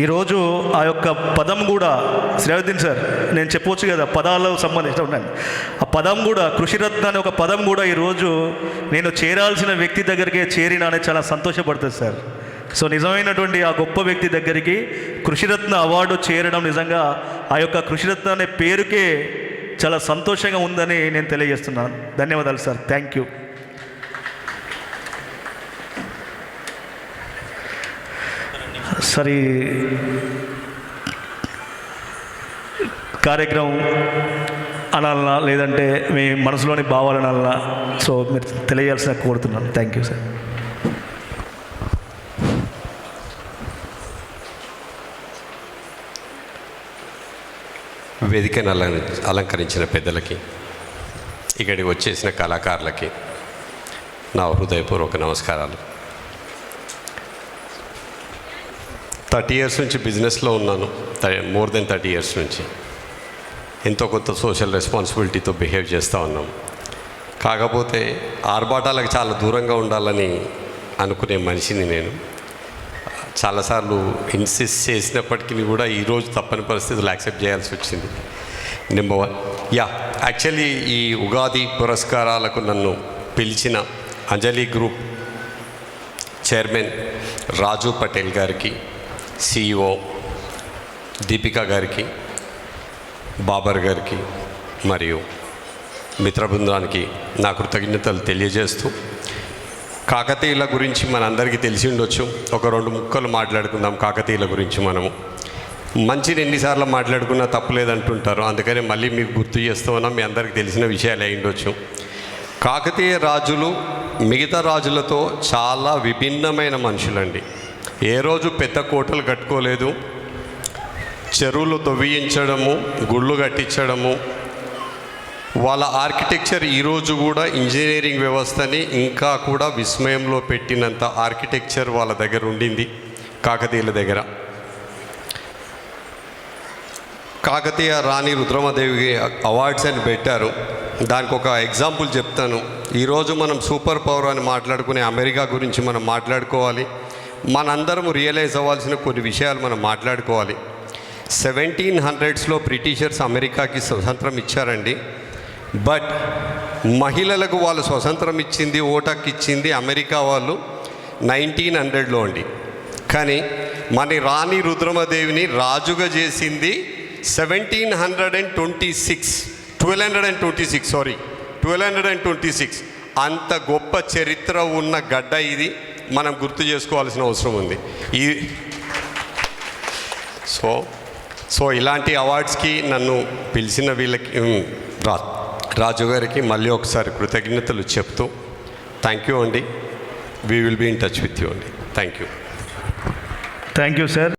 ఈరోజు ఆ యొక్క పదం కూడా శ్రీయుద్దీన్ సార్ నేను చెప్పవచ్చు కదా పదాలకు సంబంధించిన ఉన్నాను. ఆ పదం కూడా కృషిరత్న అనే ఒక పదం కూడా ఈరోజు నేను చేరాల్సిన వ్యక్తి దగ్గరికే చేరినానే చాలా సంతోషపడుతుంది సార్. సో నిజమైనటువంటి ఆ గొప్ప వ్యక్తి దగ్గరికి కృషిరత్న అవార్డు చేరడం నిజంగా ఆ యొక్క కృషిరత్న అనే పేరుకే చాలా సంతోషంగా ఉందని నేను తెలియజేస్తున్నాను. ధన్యవాదాలు సార్. Thank you. సరే, కార్యక్రమం అనాలనా లేదంటే మీ మనసులోని భావాలు అనాలనా, సో మీరు తెలియాల్సిన కోరుతున్నాను. Thank you sir. వేదికను అలంకరించిన పెద్దలకి, ఇక్కడికి వచ్చేసిన కళాకారులకి నా హృదయపూర్వక నమస్కారాలు. 30 years నుంచి బిజినెస్లో ఉన్నాను. మోర్ దెన్ 30 years నుంచి ఎంతో కొంత సోషల్ రెస్పాన్సిబిలిటీతో బిహేవ్ చేస్తూ ఉన్నాం. కాకపోతే ఆర్భాటాలకు చాలా దూరంగా ఉండాలని అనుకునే మనిషిని నేను. చాలాసార్లు ఇన్సిస్ట్ చేసినప్పటికీ కూడా ఈరోజు తప్పని పరిస్థితులు యాక్సెప్ట్ చేయాల్సి వచ్చింది. నెంబర్ 1, యాక్చువల్లీ ఈ ఉగాది పురస్కారాలకు నన్ను పిలిచిన అంజలి గ్రూప్ చైర్మన్ రాజు పటేల్ గారికి, CEO దీపిక గారికి, బాబర్ గారికి మరియు మిత్ర బృందానికి నా కృతజ్ఞతలు తెలియజేస్తూ, కాకతీయుల గురించి మనందరికీ తెలిసి ఉండొచ్చు. ఒక 2 ముక్కలు మాట్లాడుకుందాం కాకతీయుల గురించి. మనము మంచిని ఎన్నిసార్లు మాట్లాడుకున్నా తప్పులేదంటుంటారు, అందుకని మళ్ళీ మీకు గుర్తు చేస్తూ ఉన్నాం. మీ అందరికీ తెలిసిన విషయాలు అయి ఉండొచ్చు. కాకతీయ రాజులు మిగతా రాజులతో చాలా విభిన్నమైన మనుషులండి. ఏ రోజు పెద్ద కోటలు కట్టుకోలేదు. చెరువులు తవ్వించడము, గుళ్ళు కట్టించడము, వాళ్ళ ఆర్కిటెక్చర్ ఈరోజు కూడా ఇంజనీరింగ్ వ్యవస్థని ఇంకా కూడా విస్మయంలో పెట్టినంత ఆర్కిటెక్చర్ వాళ్ళ దగ్గర ఉండింది. కాకతీయుల దగ్గర కాకతీయ రాణి రుద్రమదేవికి అవార్డ్స్ అని పెట్టారు. దానికి ఒక ఎగ్జాంపుల్ చెప్తాను. ఈరోజు మనం సూపర్ పవర్ అని మాట్లాడుకునే అమెరికా గురించి మనం మాట్లాడుకోవాలి. మనందరం రియలైజ్ అవ్వాల్సిన కొన్ని విషయాలు మనం మాట్లాడుకోవాలి. 1700s బ్రిటిషర్స్ అమెరికాకి స్వతంత్రం ఇచ్చారండి. బట్ మహిళలకు వాళ్ళు స్వతంత్రం ఇచ్చింది, ఓటకు ఇచ్చింది అమెరికా వాళ్ళు 1900లో అండి. కానీ మన రాణి రుద్రమదేవిని రాజుగా చేసింది 1226. అంత గొప్ప చరిత్ర ఉన్న గడ్డ ఇది. మనం గుర్తు చేసుకోవాల్సిన అవసరం ఉంది. సో ఇలాంటి అవార్డ్స్కి నన్ను పిలిచిన వీళ్ళకి, రాజు గారికి మళ్ళీ ఒకసారి కృతజ్ఞతలు చెప్తూ థ్యాంక్ యూ అండి. We will be in touch with you అండి. Thank you sir.